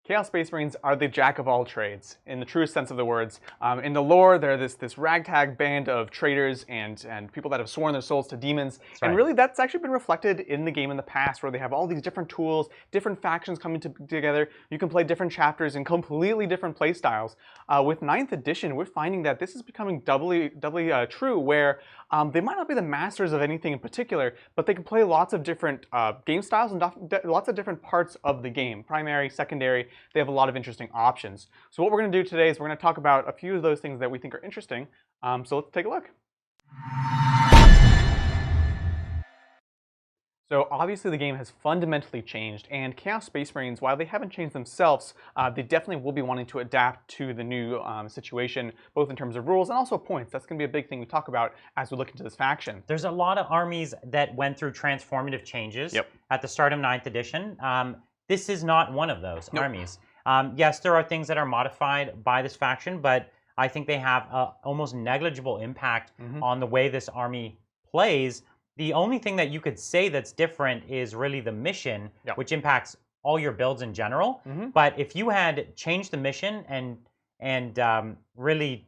Chaos Space Marines are the jack of all trades, in the truest sense of the words. In the lore, they're this ragtag band of traitors and people that have sworn their souls to demons. That's and right. really, that's actually been reflected in the game in the past, where they have all these different tools, different factions coming together. You can play different chapters in completely different play styles. With 9th edition, we're finding that this is becoming doubly true, where they might not be the masters of anything in particular, but they can play lots of different game styles and lots of different parts of the game, primary, secondary. They have a lot of interesting options. So what we're going to do today is we're going to talk about a few of those things that we think are interesting. So let's take a look. So obviously the game has fundamentally changed, and Chaos Space Marines, while they haven't changed themselves, they definitely will be wanting to adapt to the new situation, both in terms of rules and also points. That's going to be a big thing we talk about as we look into this faction. There's a lot of armies that went through transformative changes at the start of 9th edition. This is not one of those armies. Yes, there are things that are modified by this faction, but I think they have almost negligible impact on the way this army plays. The only thing that you could say that's different is really the mission, which impacts all your builds in general. But if you had changed the mission and really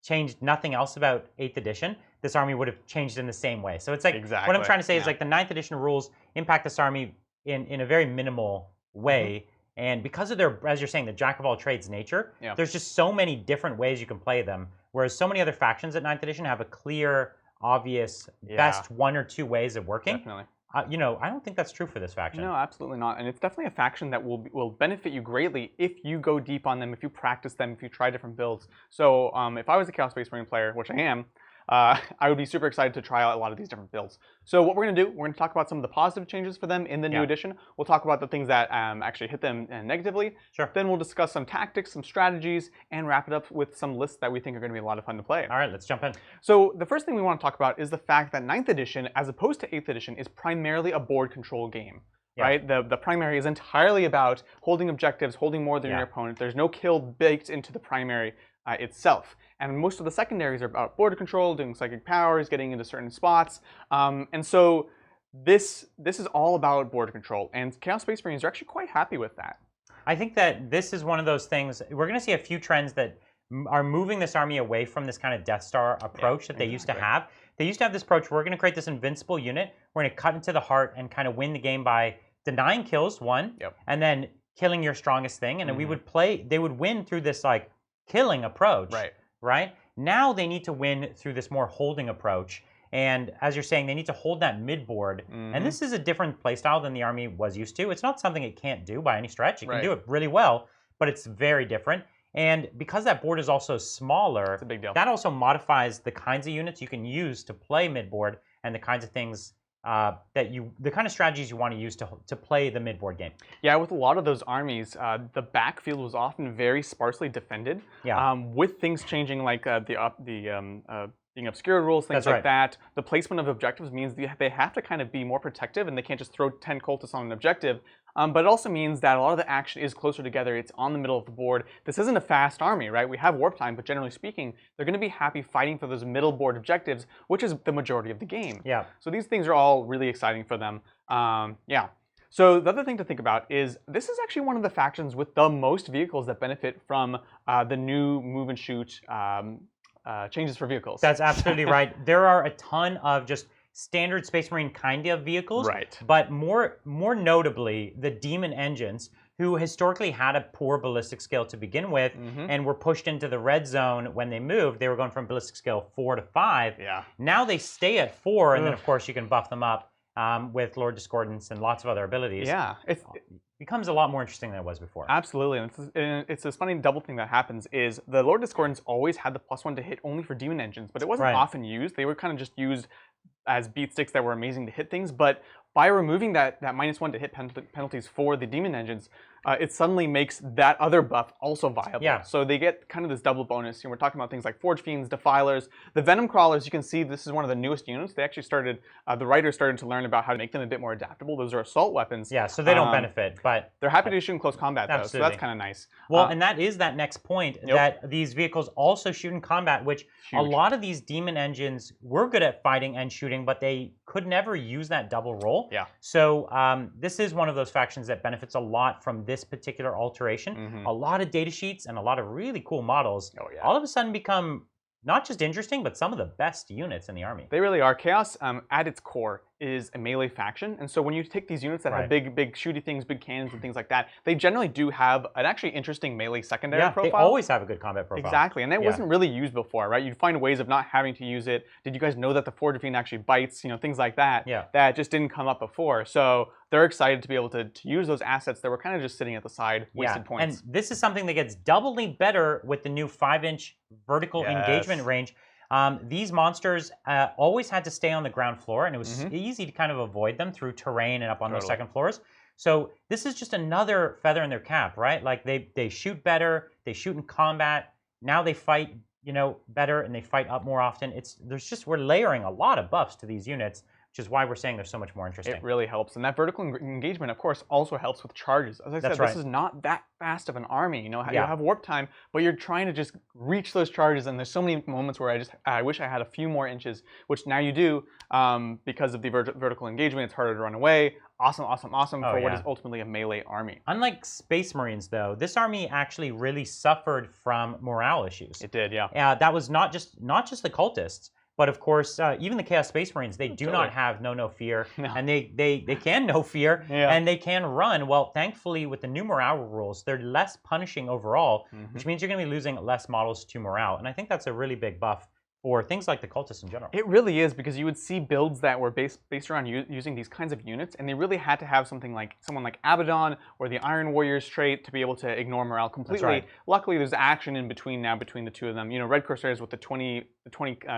changed nothing else about 8th edition, this army would have changed in the same way. So it's like, what I'm trying to say is like the 9th edition rules impact this army in a very minimal way. And because of their, as you're saying, the jack of all trades nature, there's just so many different ways you can play them. Whereas so many other factions at 9th edition have a clear, obvious, best 1 or 2 ways of working. Definitely. You know, I don't think that's true for this faction. No, absolutely not. And it's definitely a faction that will benefit you greatly if you go deep on them, if you practice them, if you try different builds. So if I was a Chaos Space Marine player, which I am, I would be super excited to try out a lot of these different builds. So what we're going to do, we're going to talk about some of the positive changes for them in the new edition. We'll talk about the things that actually hit them negatively. Then we'll discuss some tactics, some strategies, and wrap it up with some lists that we think are going to be a lot of fun to play. All right, let's jump in. So the first thing we want to talk about is the fact that 9th edition, as opposed to 8th edition, is primarily a board control game. Right? The primary is entirely about holding objectives, holding more than your opponent. There's no kill baked into the primary itself. And most of the secondaries are about border control, doing psychic powers, getting into certain spots. And so this is all about border control. And Chaos Space Marines are actually quite happy with that. I think that this is one of those things, we're going to see a few trends that are moving this army away from this kind of Death Star approach that they used to have. They used to have this approach, we're going to create this invincible unit, we're going to cut into the heart and kind of win the game by denying kills, and then killing your strongest thing. And then we would play, they would win through this like killing approach. Right? Now they need to win through this more holding approach. And as you're saying, they need to hold that mid-board. And this is a different playstyle than the army was used to. It's not something it can't do by any stretch. It can do it really well, but it's very different. And because that board is also smaller, it's a big deal. That also modifies the kinds of units you can use to play mid-board and the kinds of things the kind of strategies you want to use to play the mid-board game. Yeah, with a lot of those armies, the backfield was often very sparsely defended. With things changing like being obscure rules, things like that, the placement of objectives means they have to kind of be more protective, and they can't just throw 10 cultists on an objective. But it also means that a lot of the action is closer together. It's on the middle of the board. This isn't a fast army, right? We have warp time, but generally speaking, they're going to be happy fighting for those middle board objectives, which is the majority of the game. So these things are all really exciting for them. So the other thing to think about is this is actually one of the factions with the most vehicles that benefit from the new move and shoot changes for vehicles. That's absolutely right. There are a ton of just standard Space Marine kind of vehicles, but more notably the Demon Engines, who historically had a poor ballistic skill to begin with, and were pushed into the red zone when they moved. They were going from ballistic skill 4 to 5. Now they stay at 4, and then of course you can buff them up with Lord Discordance and lots of other abilities. It becomes a lot more interesting than it was before. Absolutely, and it's this funny double thing that happens is the Lord Discordance always had the +1 to hit only for Demon Engines, but it wasn't often used. They were kind of just used as beat sticks that were amazing to hit things, but by removing that -1 to hit penalties for the Demon Engines, it suddenly makes that other buff also viable. So they get kind of this double bonus. You know, we're talking about things like Forge Fiends, Defilers, the Venom Crawlers. You can see this is one of the newest units. They actually started, the writers started to learn about how to make them a bit more adaptable. Those are assault weapons. So they don't benefit, but they're happy to shoot in close combat though, so that's kind of nice. Well, and that is that next point, that these vehicles also shoot in combat, which a lot of these Demon Engines were good at fighting and shooting, but they could never use that double role. So this is one of those factions that benefits a lot from this this particular alteration, a lot of data sheets and a lot of really cool models all of a sudden become not just interesting, but some of the best units in the army. They really are. Chaos, at its core, is a melee faction, and so when you take these units that have big shooty things, big cannons and things like that, they generally do have an actually interesting melee secondary profile. They always have a good combat profile. Exactly, and that wasn't really used before, right? You'd find ways of not having to use it. Did you guys know that the Forge Fiend actually bites? You know, things like that. That just didn't come up before. So they're excited to be able to use those assets that were kind of just sitting at the side, wasted points. And this is something that gets doubly better with the new 5-inch vertical engagement range. These monsters always had to stay on the ground floor, and it was easy to kind of avoid them through terrain and up on those second floors. So this is just another feather in their cap, right? Like they shoot better, they shoot in combat. Now they fight, you know, better, and they fight up more often. We're layering a lot of buffs to these units, which is why we're saying they're so much more interesting. It really helps. And that vertical engagement, of course, also helps with charges. As I said, this is not that fast of an army. You know, you have warp time, but you're trying to just reach those charges. And there's so many moments where I wish I had a few more inches, which now you do because of the vertical engagement. It's harder to run away. Awesome for what is ultimately a melee army. Unlike Space Marines, though, this army actually really suffered from morale issues. It did, yeah. That was not just the cultists. But of course, even the Chaos Space Marines, they do not have no fear, and they can no fear, and they can run. Well, thankfully, with the new morale rules, they're less punishing overall, which means you're going to be losing less models to morale. And I think that's a really big buff for things like the cultists in general. It really is, because you would see builds that were based around using these kinds of units, and they really had to have someone like Abaddon or the Iron Warriors trait to be able to ignore morale completely. That's right. Luckily, there's action in between the two of them. You know, Red Corsairs with the 20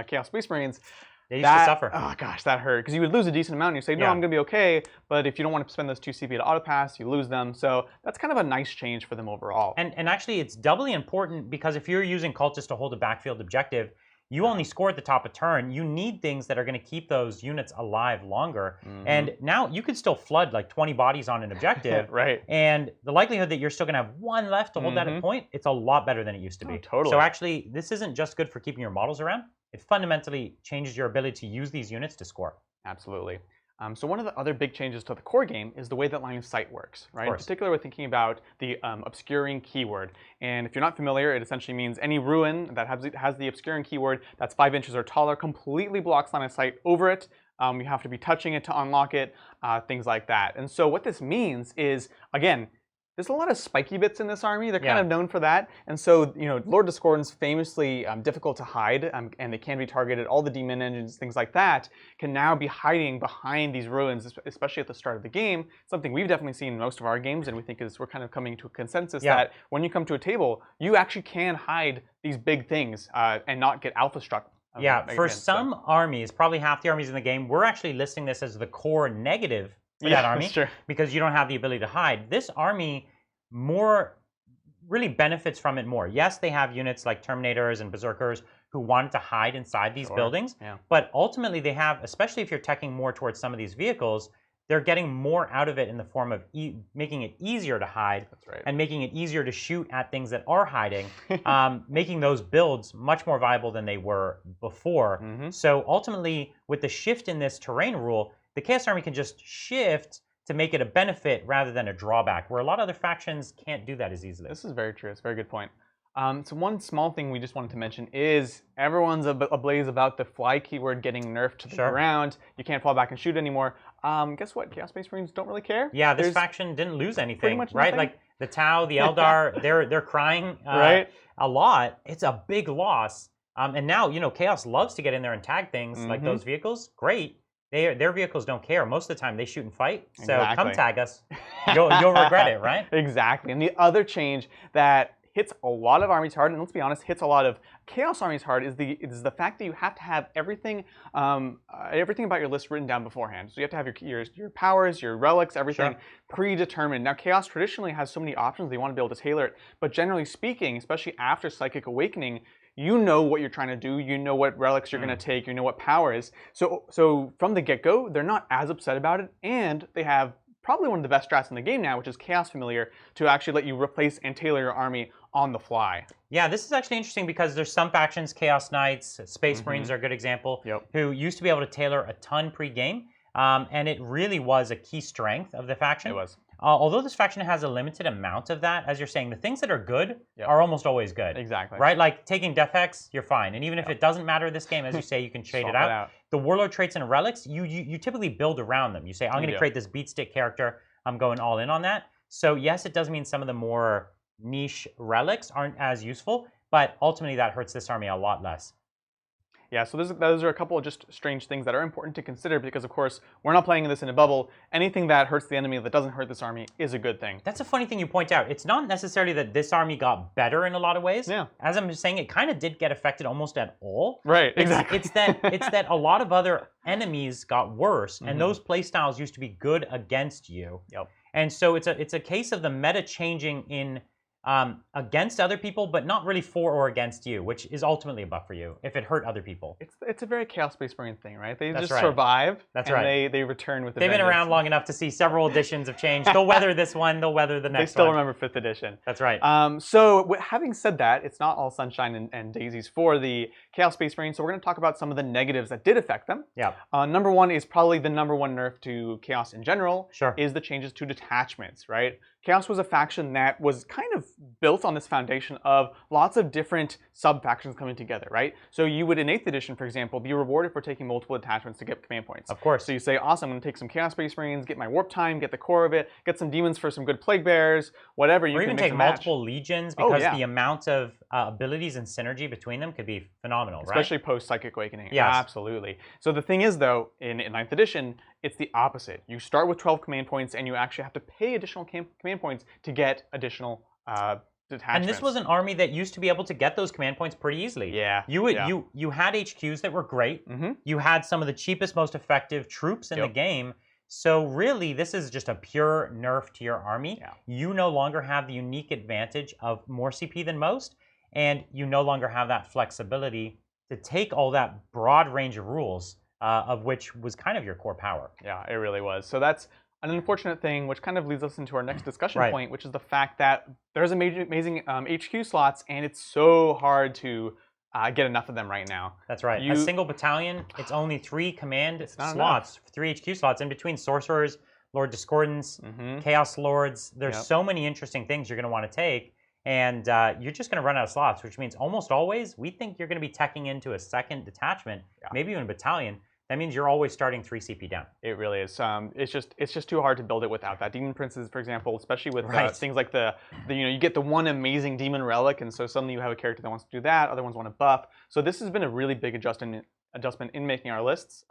Chaos Space Marines. They used to suffer. Oh gosh, that hurt, because you would lose a decent amount and you say, no, I'm going to be okay, but if you don't want to spend those 2 CP to autopass, you lose them. So that's kind of a nice change for them overall. And actually, it's doubly important, because if you're using cultists to hold a backfield objective, you only score at the top of turn. You need things that are going to keep those units alive longer. And now you could still flood like 20 bodies on an objective. Right. And the likelihood that you're still going to have one left to hold that at point, it's a lot better than it used to be. Totally. So actually, this isn't just good for keeping your models around. It fundamentally changes your ability to use these units to score. Absolutely. So one of the other big changes to the core game is the way that line of sight works, right? In particular, we're thinking about the obscuring keyword. And if you're not familiar, it essentially means any ruin that has the obscuring keyword that's 5 inches or taller completely blocks line of sight over it. You have to be touching it to unlock it, things like that. And so what this means is, again, there's a lot of spiky bits in this army. They're kind of known for that. And so, you know, Lord Discordant's famously difficult to hide, and they can be targeted. All the demon engines, things like that, can now be hiding behind these ruins, especially at the start of the game. Something we've definitely seen in most of our games, and we think we're kind of coming to a consensus that when you come to a table, you actually can hide these big things and not get alpha struck. For some armies, probably half the armies in the game, we're actually listing this as the core negative for that army, because you don't have the ability to hide. This army really benefits from it more. Yes, they have units like Terminators and Berserkers who want to hide inside these buildings, but ultimately they have, especially if you're teching more towards some of these vehicles, they're getting more out of it in the form of making it easier to hide and making it easier to shoot at things that are hiding, making those builds much more viable than they were before. So ultimately, with the shift in this terrain rule, the Chaos Army can just shift to make it a benefit rather than a drawback, where a lot of other factions can't do that as easily. This is very true. It's a very good point. So one small thing we just wanted to mention is everyone's ablaze about the fly keyword getting nerfed to the ground. You can't fall back and shoot anymore. Guess what? Chaos Space Marines don't really care. Yeah, this faction didn't lose anything, pretty much right? Nothing. Like the Tau, the Eldar, they're crying a lot. It's a big loss. And now, you know, Chaos loves to get in there and tag things like those vehicles. Great. Their vehicles don't care. Most of the time, they shoot and fight. So come tag us. You'll regret it, right? Exactly. And the other change that hits a lot of armies hard, and let's be honest, hits a lot of Chaos armies hard, is the fact that you have to have everything about your list written down beforehand. So you have to have your powers, your relics, everything predetermined. Now, Chaos traditionally has so many options; they want to be able to tailor it. But generally speaking, especially after Psychic Awakening, you know what you're trying to do. You know what relics you're going to take. You know what powers. So from the get-go, they're not as upset about it, and they have probably one of the best strats in the game now, which is Chaos Familiar, to actually let you replace and tailor your army on the fly. Yeah, this is actually interesting because there's some factions, Chaos Knights, Space Marines are a good example, who used to be able to tailor a ton pre-game, and it really was a key strength of the faction. It was. although this faction has a limited amount of that, as you're saying, the things that are good are almost always good. Exactly. Right? Like taking Death Hex, you're fine. And even if it doesn't matter this game, as you say, you can trade it out. The Warlord traits and relics, you typically build around them. You say, I'm going to create this beat stick character. I'm going all in on that. So yes, it does mean some of the more niche relics aren't as useful, but ultimately that hurts this army a lot less. Yeah, so those are a couple of just strange things that are important to consider because, of course, we're not playing this in a bubble. Anything that hurts the enemy that doesn't hurt this army is a good thing. That's a funny thing you point out. It's not necessarily that this army got better in a lot of ways. Yeah. As I'm saying, it kind of did get affected almost at all. Right, exactly. It's that a lot of other enemies got worse, and those playstyles used to be good against you. Yep. And so it's a case of the meta changing in against other people, but not really for or against you, which is ultimately a buff for you if it hurt other people. It's a very Chaos Space Marine thing, right? They That's just survive. That's and they return with. They've been around long enough to see several editions of change. They'll weather this one. They'll weather the next one. They still remember 5th edition. That's right. So having said that, it's not all sunshine and daisies for the Chaos Space Marine. So we're going to talk about some of the negatives that did affect them. Yeah. Number one is probably the number one nerf to Chaos in general. Sure. Is the changes to detachments, right? Chaos was a faction that was kind of built on this foundation of lots of different sub-factions coming together, right? So you would, in 8th edition, for example, be rewarded for taking multiple attachments to get command points. Of course. So you say, awesome, I'm going to take some Chaos Space Marines, get my Warp Time, get the core of it, get some demons for some good Plague Bears, whatever. You or can even take multiple legions because the amount of abilities and synergy between them could be phenomenal, especially post Psychic Awakening. Yes. Absolutely. So the thing is, though, in 9th edition, it's the opposite. You start with 12 command points, and you actually have to pay additional command points to get additional detachments. And this was an army that used to be able to get those command points pretty easily. Yeah. You had HQs that were great. You had some of the cheapest, most effective troops in the game. So really, this is just a pure nerf to your army. Yeah. You no longer have the unique advantage of more CP than most, and you no longer have that flexibility to take all that broad range of rules, of which was kind of your core power. Yeah, it really was. So that's an unfortunate thing, which kind of leads us into our next discussion point, which is the fact that there's amazing HQ slots, and it's so hard to get enough of them right now. That's right. A single battalion, it's only 3 command slots, 3 HQ slots in between sorcerers, Lord Discordants, Chaos Lords. There's so many interesting things you're going to want to take, and you're just going to run out of slots, which means almost always we think you're going to be teching into a second detachment, maybe even a battalion. That means you're always starting 3 CP down. It really is. It's just too hard to build it without that. Demon Princes, for example, especially with things like the you get the one amazing demon relic, and so suddenly you have a character that wants to do that. Other ones want to buff. So this has been a really big adjustment in making our lists.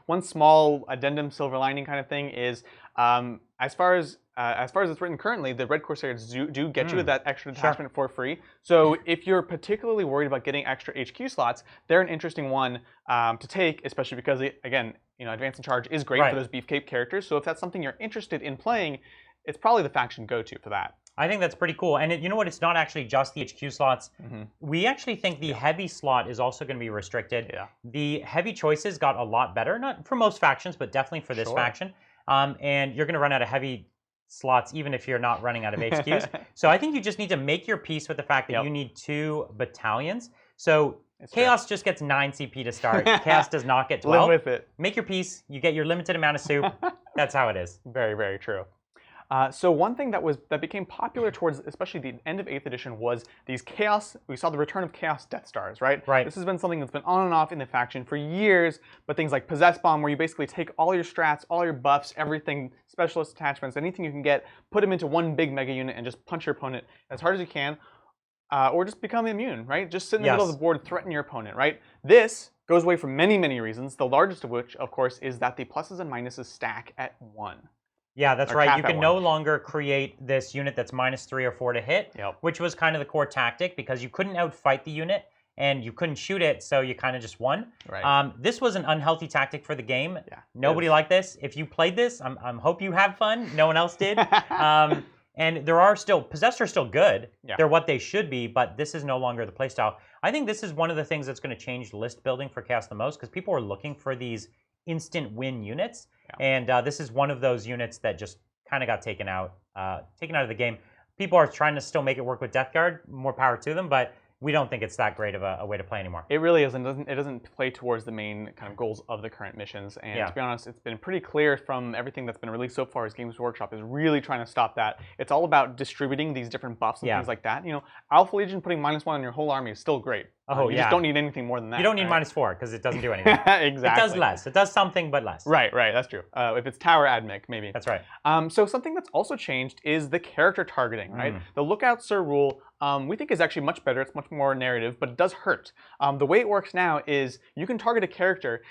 One small addendum, silver lining kind of thing is as far as it's written currently, the Red Corsairs do get you that extra detachment for free. So if you're particularly worried about getting extra HQ slots, they're an interesting one to take, especially because, again, Advance and Charge is great for those Beefcake characters. So if that's something you're interested in playing, it's probably the faction go-to for that. I think that's pretty cool. And you know what? It's not actually just the HQ slots. We actually think the heavy slot is also going to be restricted. Yeah. The heavy choices got a lot better, not for most factions, but definitely for this faction. And you're going to run out of heavy slots even if you're not running out of HQs. So I think you just need to make your peace with the fact that you need 2 battalions. So Chaos just gets 9 CP to start. Chaos does not get 12. Live with it. Make your peace. You get your limited amount of soup. That's how it is. Very, very true. So one thing that became popular towards especially the end of 8th edition was these Chaos, we saw the return of Chaos Death Stars, right? This has been something that's been on and off in the faction for years, but things like Possess Bomb, where you basically take all your strats, all your buffs, everything, specialist attachments, anything you can get, put them into one big mega unit and just punch your opponent as hard as you can, or just become immune, right? Just sit in the middle of the board, threaten your opponent, right? This goes away for many, many reasons, the largest of which, of course, is that the pluses and minuses stack at 1. Yeah, that's right. You can no longer create this unit that's -3 or 4 to hit, which was kind of the core tactic because you couldn't outfight the unit and you couldn't shoot it, so you kind of just won. This was an unhealthy tactic for the game. Nobody liked this. If you played this, I hope you have fun. No one else did. And there are still, Possessors are still good. They're what they should be, but this is no longer the playstyle. I think this is one of the things that's going to change list building for Chaos the most because people are looking for these instant win units. And this is one of those units that just kind of got taken out of the game. People are trying to still make it work with Death Guard, more power to them, but we don't think it's that great of a way to play anymore. It really isn't. It doesn't play towards the main kind of goals of the current missions. And to be honest, it's been pretty clear from everything that's been released so far as Games Workshop is really trying to stop that. It's all about distributing these different buffs and things like that. You know, Alpha Legion putting -1 on your whole army is still great. Oh, you just don't need anything more than that. You don't need -4 because it doesn't do anything. Exactly. It does less. It does something, but less. Right, that's true. If it's Tower Admic, maybe. That's right. So something that's also changed is the character targeting, right? The Lookout Sir rule, we think is actually much better. It's much more narrative, but it does hurt. The way it works now is you can target a character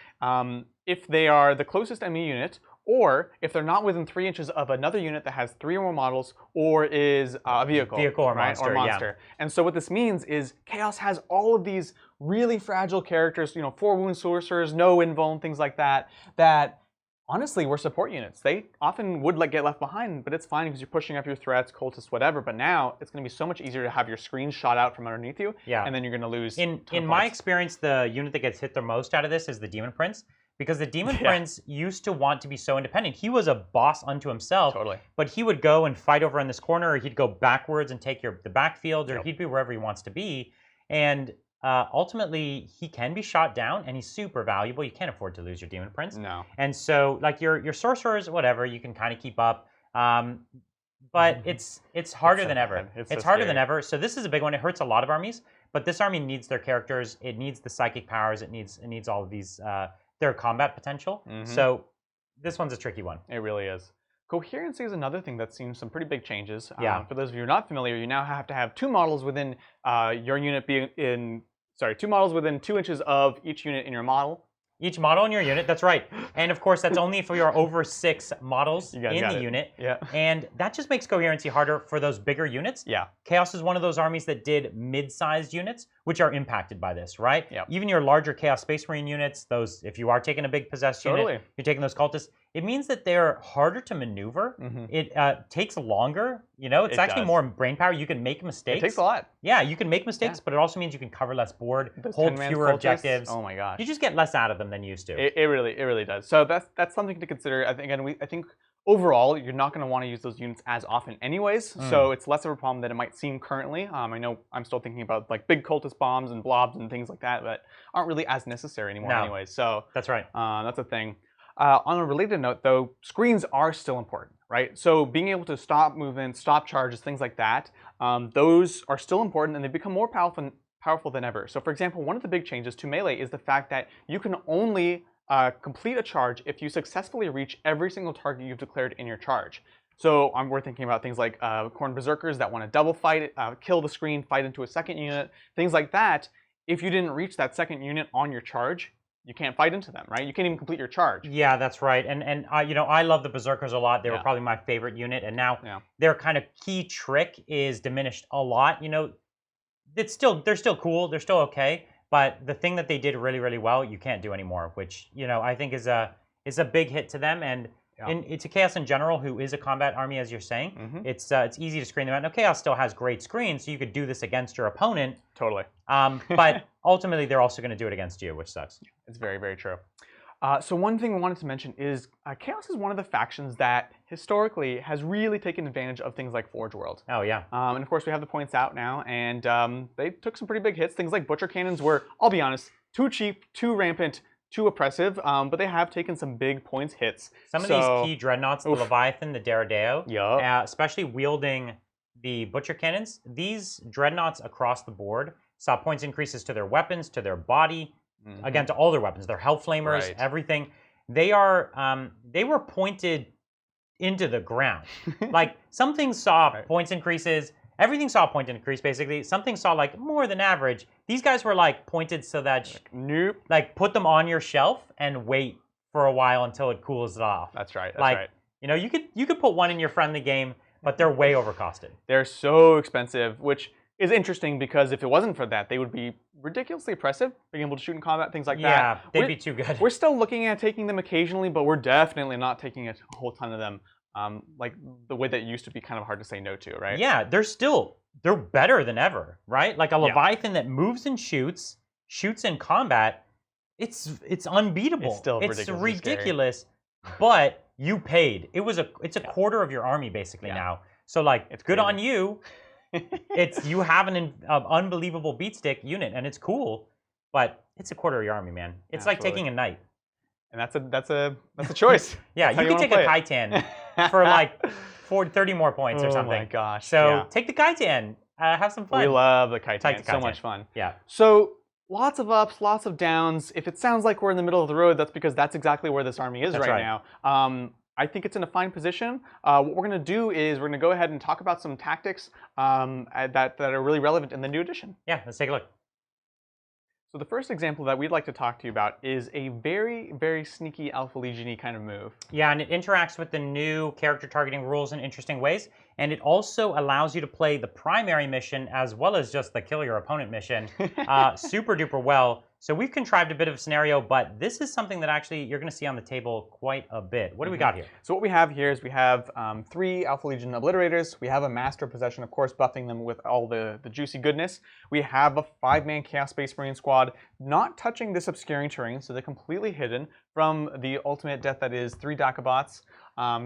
if they are the closest enemy unit, or if they're not within 3 inches of another unit that has 3 or more models, or is a vehicle. Or right? monster. And so what this means is Chaos has all of these really fragile characters, 4 wound sorcerers, no invuln, things like that, that honestly were support units. They often would get left behind, but it's fine because you're pushing up your threats, cultists, whatever. But now it's going to be so much easier to have your screen shot out from underneath you, and then you're going to lose. In my experience, the unit that gets hit the most out of this is the Demon Prince. Because the Demon Prince used to want to be so independent. He was a boss unto himself. Totally. But he would go and fight over in this corner, or he'd go backwards and take the backfield, or he'd be wherever he wants to be. And ultimately, he can be shot down, and he's super valuable. You can't afford to lose your Demon Prince. No. And so, like your sorcerers, whatever, you can kind of keep up. But it's harder than ever. It's harder than ever. So this is a big one. It hurts a lot of armies. But this army needs their characters. It needs the psychic powers. It needs all of these. Their combat potential. So this one's a tricky one. It really is. Coherency is another thing that's seen some pretty big changes. For those of you who are not familiar, you now have to have 2 models within your unit being in, 2 models within 2 inches of each unit in your model. Each model in your unit, that's right. And of course, that's only if you are over 6 models in the unit. And that just makes Coherency harder for those bigger units. Chaos is one of those armies that did mid-sized units, which are impacted by this, right? Even your larger Chaos Space Marine units, those, if you are taking a big possessed unit, you're taking those cultists, it means that they're harder to maneuver. It takes longer. It's actually more brain power. You can make mistakes. It takes a lot. Yeah, you can make mistakes, but it also means you can cover less board, hold fewer objectives. Oh my gosh. You just get less out of them than you used to. It really does. So that's something to consider. I think overall, you're not going to want to use those units as often anyways. So it's less of a problem than it might seem currently. I know I'm still thinking about big cultist bombs and blobs and things like that, but aren't really as necessary anymore anyways. So that's right. That's a thing. On a related note, though, screens are still important, right? So being able to stop movement, stop charges, things like that, those are still important, and they become more powerful than ever. So for example, one of the big changes to Melee is the fact that you can only complete a charge if you successfully reach every single target you've declared in your charge. So we're thinking about things like Khorne Berserkers that want to double fight, kill the screen, fight into a second unit, things like that. If you didn't reach that second unit on your charge, you can't fight into them, right? You can't even complete your charge. Yeah, that's right. And I love the Berserkers a lot. They were probably my favorite unit, and now their kind of key trick is diminished a lot. They're still cool. They're still okay. But the thing that they did really well, you can't do anymore, which I think is a big hit to them. And to Chaos in general, who is a combat army, as you're saying, it's easy to screen them out. Now, Chaos still has great screens, so you could do this against your opponent. Totally. But ultimately, they're also going to do it against you, which sucks. It's very true. So one thing we wanted to mention is Chaos is one of the factions that historically has really taken advantage of things like Forge World. Oh, yeah. And of course, we have the points out now, and they took some pretty big hits. Things like Butcher Cannons were, I'll be honest, too cheap, too rampant, too oppressive, but they have taken some big points hits. Some of these key dreadnoughts, the Leviathan, the Deredeo, especially wielding the Butcher Cannons, these dreadnoughts across the board saw points increases to their weapons, to their body, again, to all their weapons, their Hellflamers, everything. They were pointed into the ground. Like, some things saw points increases. Everything saw a point increase, basically. Some things saw, more than average. These guys were, pointed so that, nope. Put them on your shelf and wait for a while until it cools it off. That's right, that's right. You could put one in your friendly game, but they're way overcosted. They're so expensive, which is interesting because if it wasn't for that, they would be ridiculously oppressive, being able to shoot in combat, things like that. Yeah, they'd be too good. We're still looking at taking them occasionally, but we're definitely not taking a whole ton of them. Like the way that used to be kind of hard to say no to, right? Yeah, they're better than ever, right? Like a Leviathan that moves and shoots in combat, it's unbeatable. It's still ridiculous, but you paid. It's a quarter of your army basically now. So it's good on you. you have an unbelievable beat stick unit, and it's cool, but it's a quarter of your army, man. It's like taking a knight. And that's a choice. Yeah, you can take a Kaitan for like 30 more points or something. Oh my gosh. So take the Kaitan. Have some fun. We love the Kaitan. It's so much fun. Yeah. So lots of ups, lots of downs. If it sounds like we're in the middle of the road, that's because that's exactly where this army is right now. I think it's in a fine position. What we're going to do is we're going to go ahead and talk about some tactics that are really relevant in the new edition. Yeah, let's take a look. So the first example that we'd like to talk to you about is a very, very sneaky Alpha Legion-y kind of move. Yeah, and it interacts with the new character targeting rules in interesting ways, and it also allows you to play the primary mission as well as just the kill your opponent mission super duper well. So we've contrived a bit of a scenario, but this is something that actually you're going to see on the table quite a bit. What do we got here? So what we have here is we have 3 Alpha Legion Obliterators. We have a Master Possession, of course, buffing them with all the juicy goodness. We have a 5-man Chaos Space Marine squad, not touching this obscuring terrain, so they're completely hidden from the ultimate death that is 3 Dakabots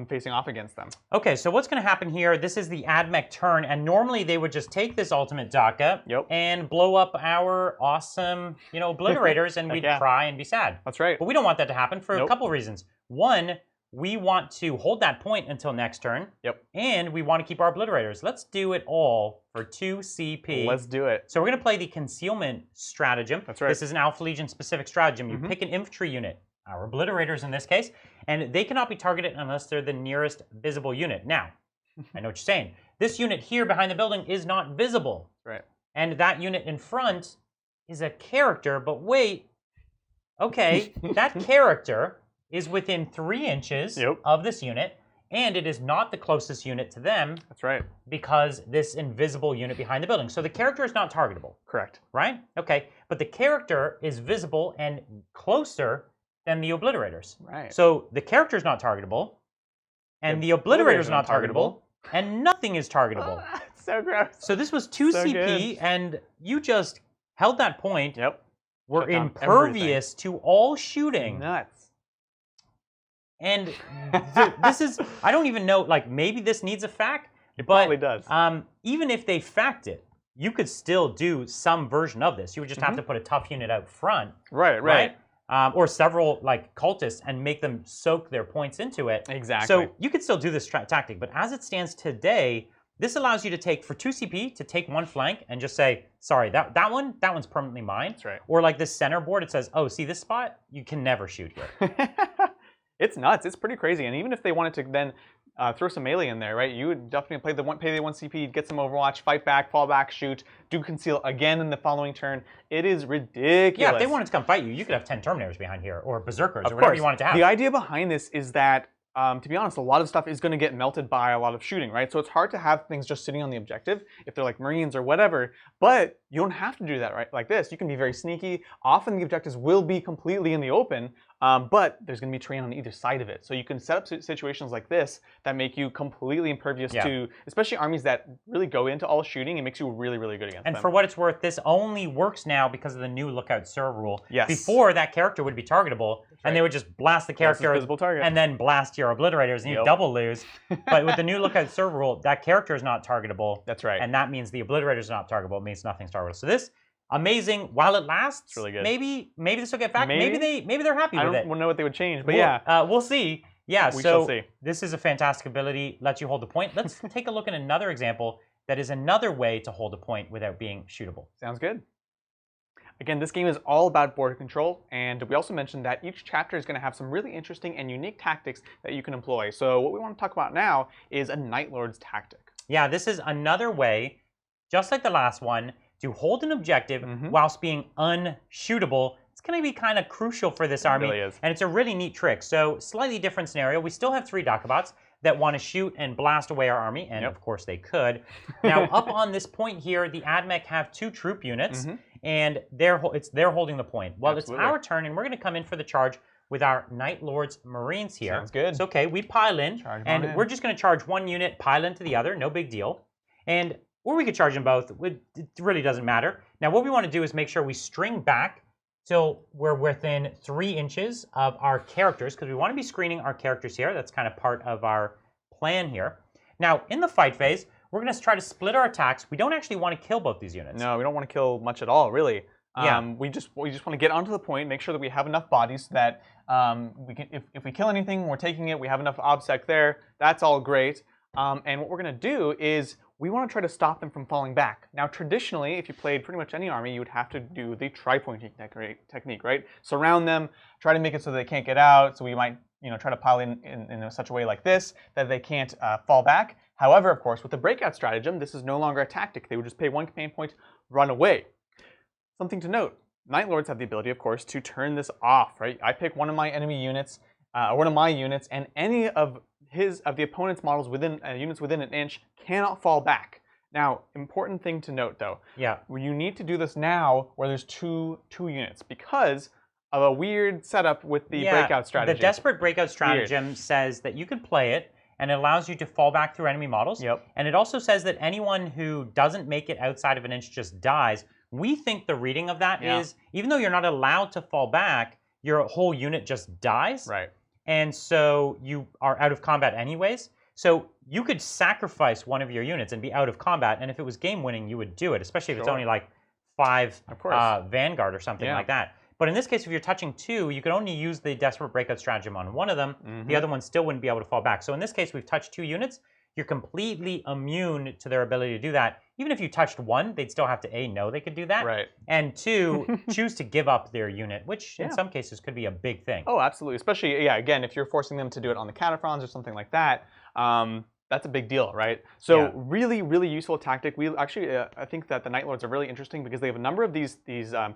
facing off against them. Okay, so what's going to happen here, this is the AdMech turn, and normally they would just take this ultimate Daka and blow up our awesome, obliterators, and we'd cry and be sad. That's right. But we don't want that to happen for a couple of reasons. One, we want to hold that point until next turn. And we want to keep our obliterators. Let's do it all for 2 CP. Let's do it. So we're going to play the concealment stratagem. That's right. This is an Alpha Legion specific stratagem. You pick an infantry unit, our obliterators in this case, and they cannot be targeted unless they're the nearest visible unit. Now, I know what you're saying. This unit here behind the building is not visible. Right. And that unit in front is a character, but wait. Okay, that character is within 3 inches of this unit, and it is not the closest unit to them. That's right. Because this invisible unit behind the building. So the character is not targetable. Correct. Right? Okay, but the character is visible and closer than the obliterators. Right. So the character is not targetable, and the obliterator is not targetable, and nothing is targetable. It's so gross. So this was 2 CP, and you just held that point. Were impervious to all shooting. Nuts. And this is, I don't even know, like maybe this needs a fact. It probably does. Even if they fact it, you could still do some version of this. You would just have to put a tough unit out front. Right. Or several like cultists and make them soak their points into it. Exactly. So you could still do this tactic, but as it stands today, this allows you to take, for 2 CP, to take one flank and just say, sorry, that one's permanently mine. That's right. Or like this center board, it says, oh, see this spot? You can never shoot here. It's nuts. It's pretty crazy. And even if they wanted to then throw some melee in there, right? You would definitely pay the 1 CP, get some Overwatch, fight back, fall back, shoot, do conceal again in the following turn. It is ridiculous. Yeah, if they wanted to come fight you, you could have 10 Terminators behind here, or Berserkers, or whatever you wanted to have. The idea behind this is that, to be honest, a lot of stuff is going to get melted by a lot of shooting, right? So it's hard to have things just sitting on the objective if they're like Marines or whatever, but you don't have to do that, right? Like this. You can be very sneaky. Often the objectives will be completely in the open, but there's going to be terrain on either side of it. So you can set up situations like this that make you completely impervious to, especially armies that really go into all shooting. It makes you really, really good against them. And for what it's worth, this only works now because of the new Lookout Sir rule. Yes. Before, that character would be targetable, and they would just blast the character and then blast your obliterators, and you double lose. But with the new Lookout Sir rule, that character is not targetable. That's right. And that means the obliterator is not targetable. It means nothing's targetable. So this, amazing. While it lasts, it's really good. Maybe this will get back. Maybe they're happy with it. I don't know what they would change, but we'll see. Yeah, we shall see. This is a fantastic ability. Lets you hold the point. Let's take a look at another example that is another way to hold a point without being shootable. Sounds good. Again, this game is all about border control, and we also mentioned that each chapter is going to have some really interesting and unique tactics that you can employ. So what we want to talk about now is a Night Lord's tactic. Yeah, this is another way, just like the last one, to hold an objective whilst being unshootable. It's going to be kind of crucial for this army, it really is. And it's a really neat trick. So slightly different scenario. We still have 3 Dakabots that want to shoot and blast away our army, and of course they could. Now up on this point here, the AdMech have 2 troop units, and they're holding the point. Well, it's our turn, and we're going to come in for the charge with our Night Lord's Marines here. Sounds good. It's okay. We pile in, and we're just going to charge one unit, pile into the other. No big deal. Or we could charge them both. It really doesn't matter. Now, what we want to do is make sure we string back till we're within 3 inches of our characters, because we want to be screening our characters here. That's kind of part of our plan here. Now, in the fight phase, we're going to try to split our attacks. We don't actually want to kill both these units. No, we don't want to kill much at all, really. Yeah. We just want to get onto the point, make sure that we have enough bodies so that we can, if we kill anything, we're taking it. We have enough obsec there. That's all great. And what we're going to do is we want to try to stop them from falling back. Now, traditionally, if you played pretty much any army, you would have to do the tri-pointing technique, right? Surround them, try to make it so they can't get out. So we might, try to pile in such a way like this that they can't fall back. However, of course, with the breakout stratagem, this is no longer a tactic. They would just pay 1 command point, run away. Something to note, Night Lords have the ability, of course, to turn this off, right? I pick one of my enemy units, one of my units, and any of the opponent's models within units within an inch cannot fall back. Now, important thing to note, though. Yeah. You need to do this now where there's two units because of a weird setup with the breakout strategy. The desperate breakout stratagem says that you can play it, and it allows you to fall back through enemy models. Yep. And it also says that anyone who doesn't make it outside of an inch just dies. We think the reading of that is, even though you're not allowed to fall back, your whole unit just dies. Right. And so you are out of combat anyways. So you could sacrifice one of your units and be out of combat, and if it was game winning, you would do it, especially if it's only like 5 Vanguard or something like that. But in this case, if you're touching 2, you can only use the Desperate Breakout stratagem on one of them. The other one still wouldn't be able to fall back. So in this case, we've touched 2 units. You're completely immune to their ability to do that. Even if you touched 1, they'd still have to A, know they could do that, right, and 2, choose to give up their unit, which in some cases could be a big thing. Oh, absolutely. Especially, again, if you're forcing them to do it on the counterfronts or something like that, that's a big deal, right? So really, really useful tactic. We actually, I think that the Night Lords are really interesting because they have a number of these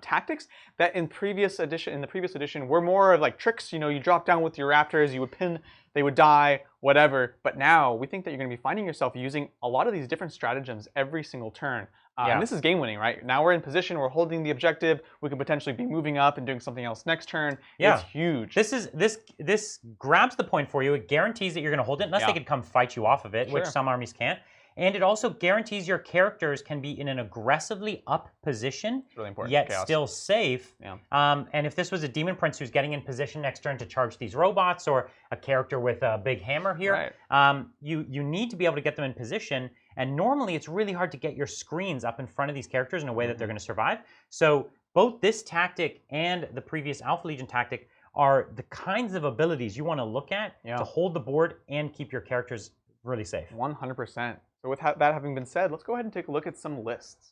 tactics that in the previous edition were more of like tricks. You drop down with your raptors, you would pin, they would die, whatever. But now we think that you're going to be finding yourself using a lot of these different stratagems every single turn. And this is game winning, right? Now we're in position, we're holding the objective, we could potentially be moving up and doing something else next turn. It's huge. This grabs the point for you. It guarantees that you're going to hold it, unless they could come fight you off of it, which some armies can't. And it also guarantees your characters can be in an aggressively up position, really important, yet still safe. And if this was a Demon Prince who's getting in position next turn to charge these robots, or a character with a big hammer here, you need to be able to get them in position. And normally it's really hard to get your screens up in front of these characters in a way that they're going to survive. So both this tactic and the previous Alpha Legion tactic are the kinds of abilities you want to look at to hold the board and keep your characters really safe. 100%. So with that having been said, let's go ahead and take a look at some lists.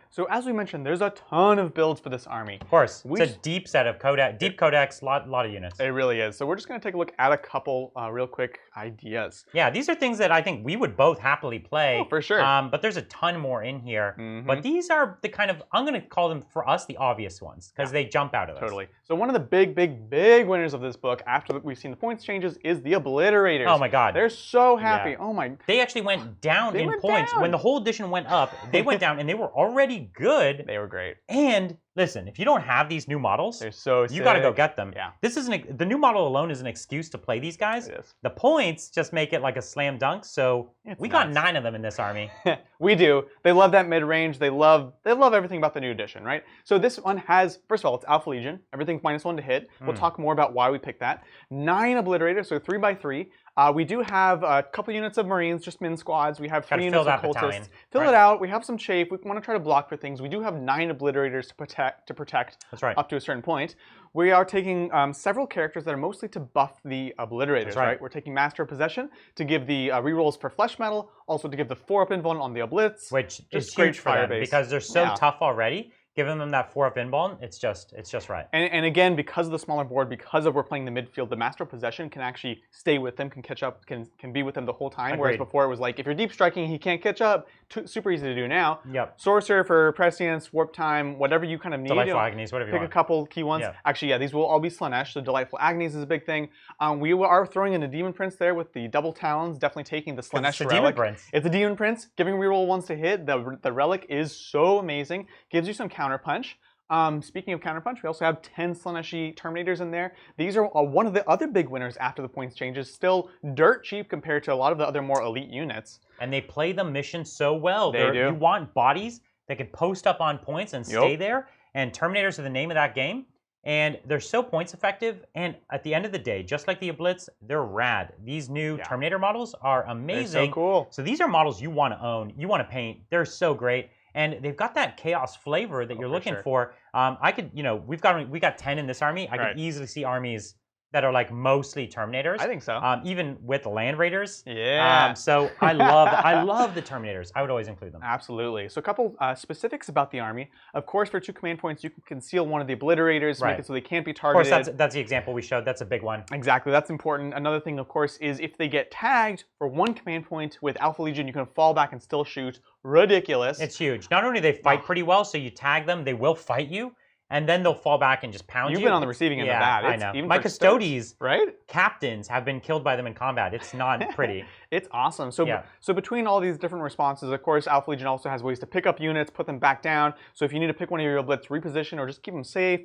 So as we mentioned, there's a ton of builds for this army. Of course, it's a deep set of deep codex, lot of units. It really is. So we're just going to take a look at a couple real quick ideas. Yeah, these are things that I think we would both happily play. Oh, for sure. But there's a ton more in here. But these are the kind of, I'm going to call them for us the obvious ones, because they jump out of us. Totally. So one of the big winners of this book, after we've seen the points changes, is the Obliterators. Oh my God. They're so happy. Oh my. They actually went down in points. When the whole edition went up, they went down, and they were already good. They were great. And listen, if you don't have these new models, they're so sick. You got to go get them. Yeah. This isn't the new model alone is an excuse to play these guys. It is. The points just make it like a slam dunk. So we got 9 of them in this army. We do. They love that mid range. They love everything about the new edition, right? So this one has, first of all, it's Alpha Legion. Everything's -1 to hit. We'll talk more about why we picked that. 9 Obliterators, so 3x3. We do have a couple units of Marines, just min squads. We have 3 units of Cultists. Fill it out. We have some chafe. We want to try to block for things. We do have 9 Obliterators to protect. That's right. Up to a certain point. We are taking several characters that are mostly to buff the Obliterators, That's right. We're taking Master of Possession to give the rerolls for Flesh Metal, also to give the 4-up invuln on the Oblits. Which is huge for them, because they're so tough already. Giving them that 4-up invuln, it's just right. And again, because of the smaller board, because of we're playing the midfield, the Master of Possession can actually stay with them, can catch up, can be with them the whole time. Whereas before it was like, if you're deep striking, he can't catch up. Super easy to do now. Yep. Sorcerer for prescience, warp time, whatever you kind of need. Delightful Agonies, whatever you want. Pick a couple key ones. Yeah. Actually, these will all be Slanesh, so Delightful Agonies is a big thing. We are throwing in a Demon Prince there with the double talons, definitely taking the Slanesh relic. Demon Prince. It's a Demon Prince, giving reroll 1s to hit. The relic is so amazing. Gives you some counterpunch. Speaking of counterpunch, we also have 10 Slaneshi Terminators in there. These are one of the other big winners after the points changes. Still dirt cheap compared to a lot of the other more elite units. And they play the mission so well. They do. You want bodies that can post up on points and stay there. And Terminators are the name of that game. And they're so points effective, and at the end of the day, just like the Blitz, they're rad. These new Terminator models are amazing. They're so cool. So these are models you want to own, you want to paint. They're so great, and they've got that chaos flavor that you're looking for. I could, we got 10 in this army. I could easily see armies that are like mostly Terminators. I think so. Even with the Land Raiders. Yeah. So I love the Terminators. I would always include them. Absolutely. So a couple specifics about the army. Of course, for 2 command points, you can conceal one of the obliterators, make it so they can't be targeted. Of course, that's the example we showed. That's a big one. Exactly. That's important. Another thing, of course, is if they get tagged for 1 command point with Alpha Legion, you can fall back and still shoot. Ridiculous. It's huge. Not only do they fight pretty well, so you tag them, they will fight you. And then they'll fall back and just pound you. You've been on the receiving end of that. I know. My Custodes, right? Captains have been killed by them in combat. It's not pretty. It's awesome. So, so between all these different responses, of course, Alpha Legion also has ways to pick up units, put them back down. So if you need to pick one of your blitz, reposition, or just keep them safe,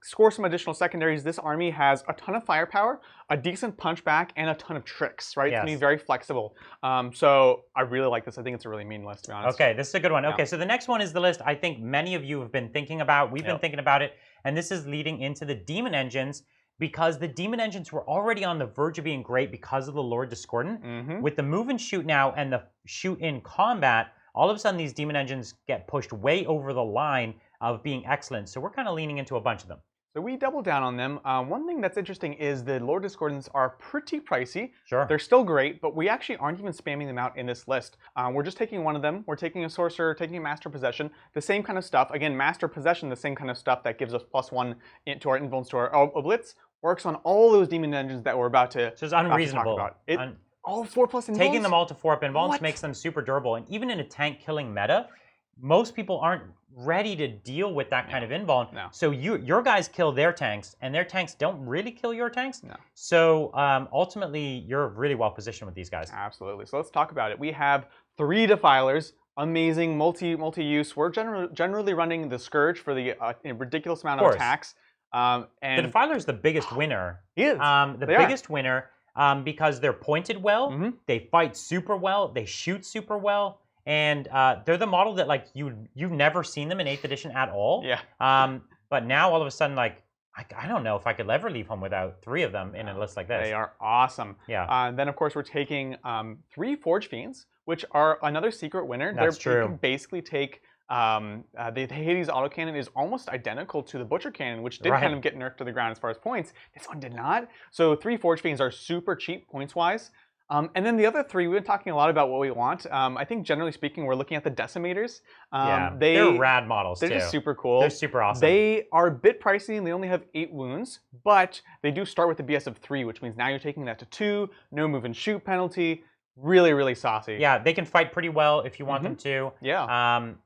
score some additional secondaries, this army has a ton of firepower, a decent punchback, and a ton of tricks, right? It's going to be very flexible. So I really like this. I think it's a really mean list, to be honest. Okay, this is a good one. Okay, so the next one is the list I think many of you have been thinking about. We've been thinking about it. And this is leading into the Demon Engines, because the Demon Engines were already on the verge of being great because of the Lord Discordant. With the move and shoot now and the shoot in combat, all of a sudden these Demon Engines get pushed way over the line of being excellent. So we're kind of leaning into a bunch of them. So we double down on them. One thing that's interesting is the Lord Discordants are pretty pricey. Sure. They're still great, but we actually aren't even spamming them out in this list. We're just taking one of them. We're taking a Sorcerer, taking a Master Possession, the same kind of stuff. Again, Master Possession, the same kind of stuff that gives us +1 to our influence to our Blitz, works on all those Demon Engines that we're about to, so it's unreasonable. Talk about. All 4+ invulns? Taking them all to 4+ invulns makes them super durable. And even in a tank killing meta, most people aren't ready to deal with that kind of invuln. So your guys kill their tanks, and their tanks don't really kill your tanks. So ultimately, you're really well positioned with these guys. Absolutely. So let's talk about it. We have 3 Defilers, amazing multi-use. We're generally running the Scourge for the ridiculous amount of attacks. And the Defiler is the biggest winner. He is. The biggest winner because they're pointed well, they fight super well, they shoot super well. And they're the model that like you've never seen them in 8th edition at all. But now all of a sudden, like I don't know if I could ever leave home without 3 of them in a list like this. They are awesome. Then of course we're taking 3 Forge Fiends, which are another secret winner. That's true. You can basically take the Hades autocannon is almost identical to the Butcher Cannon, which did kind of get nerfed to the ground as far as points. This one did not. So 3 Forge Fiends are super cheap points wise. And then the other 3, we've been talking a lot about what we want. I think generally speaking, we're looking at the Decimators. They're rad models too. They're just super cool. They're super awesome. They are a bit pricey and they only have 8 wounds, but they do start with a BS of 3, which means now you're taking that to 2, no move and shoot penalty. Really, really saucy. Yeah, they can fight pretty well if you want them to.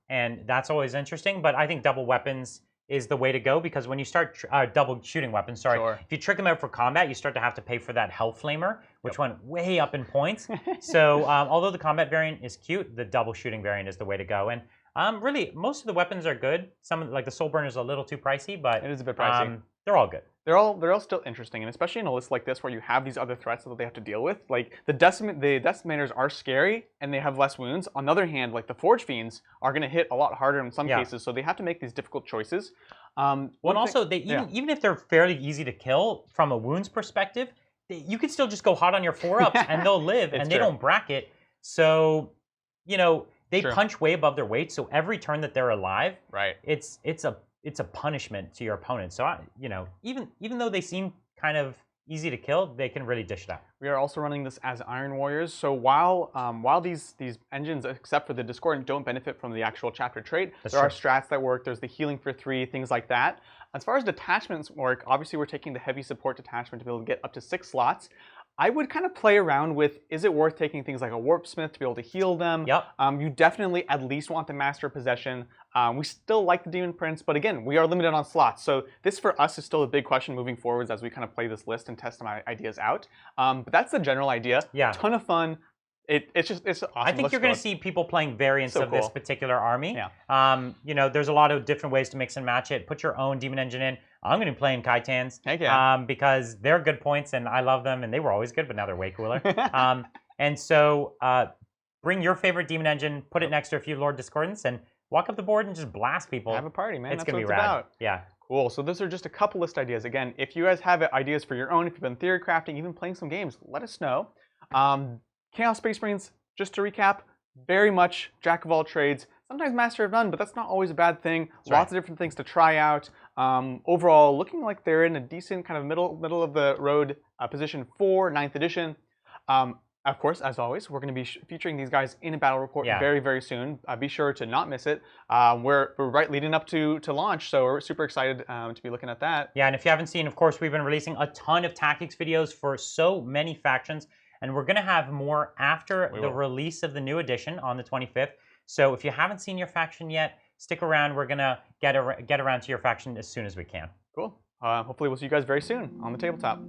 And that's always interesting, but I think double weapons is the way to go, because when you start double shooting weapons, if you trick them out for combat, you start to have to pay for that Hell Flamer, which went way up in points. So although the combat variant is cute, the double shooting variant is the way to go. And really, most of the weapons are good. Some like the Soul Burner is a little too pricey, but it is a bit pricey. They're all good. They're all still interesting, and especially in a list like this where you have these other threats that they have to deal with. Like the Decimators are scary and they have less wounds. On the other hand, like the Forge Fiends are going to hit a lot harder in some cases, so they have to make these difficult choices. Well, and also they even if they're fairly easy to kill from a wounds perspective, you can still just go hot on your 4-ups and they'll live, and they don't bracket. So they punch way above their weight. So every turn that they're alive, it's a punishment to your opponent. So even though they seem kind of easy to kill, they can really dish it out. We are also running this as Iron Warriors. So while these engines, except for the Discordant, don't benefit from the actual chapter trait, there are strats that work. There's the healing for 3, things like that. As far as detachments work, obviously we're taking the heavy support detachment to be able to get up to 6 slots. I would kind of play around with, is it worth taking things like a Warp Smith to be able to heal them? You definitely at least want the Master Possession. We still like the Demon Prince, but again, we are limited on slots. So this for us is still a big question moving forwards as we kind of play this list and test some ideas out. But that's the general idea. Ton of fun. It's awesome. I think you're going to see people playing variants of this particular army. There's a lot of different ways to mix and match it. Put your own Demon Engine in. I'm going to be playing Kaitans because they're good points and I love them, and they were always good, but now they're way cooler. And so bring your favorite Demon Engine, put it next to a few Lord Discordants, and walk up the board and just blast people. Have a party, man. It's going to be rad. About. Yeah. Cool. So those are just a couple list ideas. Again, if you guys have ideas for your own, if you've been theory crafting, even playing some games, let us know. Chaos Space Marines, just to recap, very much jack of all trades, sometimes master of none, but that's not always a bad thing. Lots of different things to try out. Overall, looking like they're in a decent kind of middle of the road position for 9th edition. Of course, as always, we're going to be featuring these guys in a battle report very, very soon. Be sure to not miss it. We're right leading up to launch, so we're super excited to be looking at that. Yeah, and if you haven't seen, of course, we've been releasing a ton of tactics videos for so many factions, and we're going to have more after the release of the new edition on the 25th. So if you haven't seen your faction yet, stick around. We're going to get around to your faction as soon as we can. Cool. Hopefully we'll see you guys very soon on the tabletop.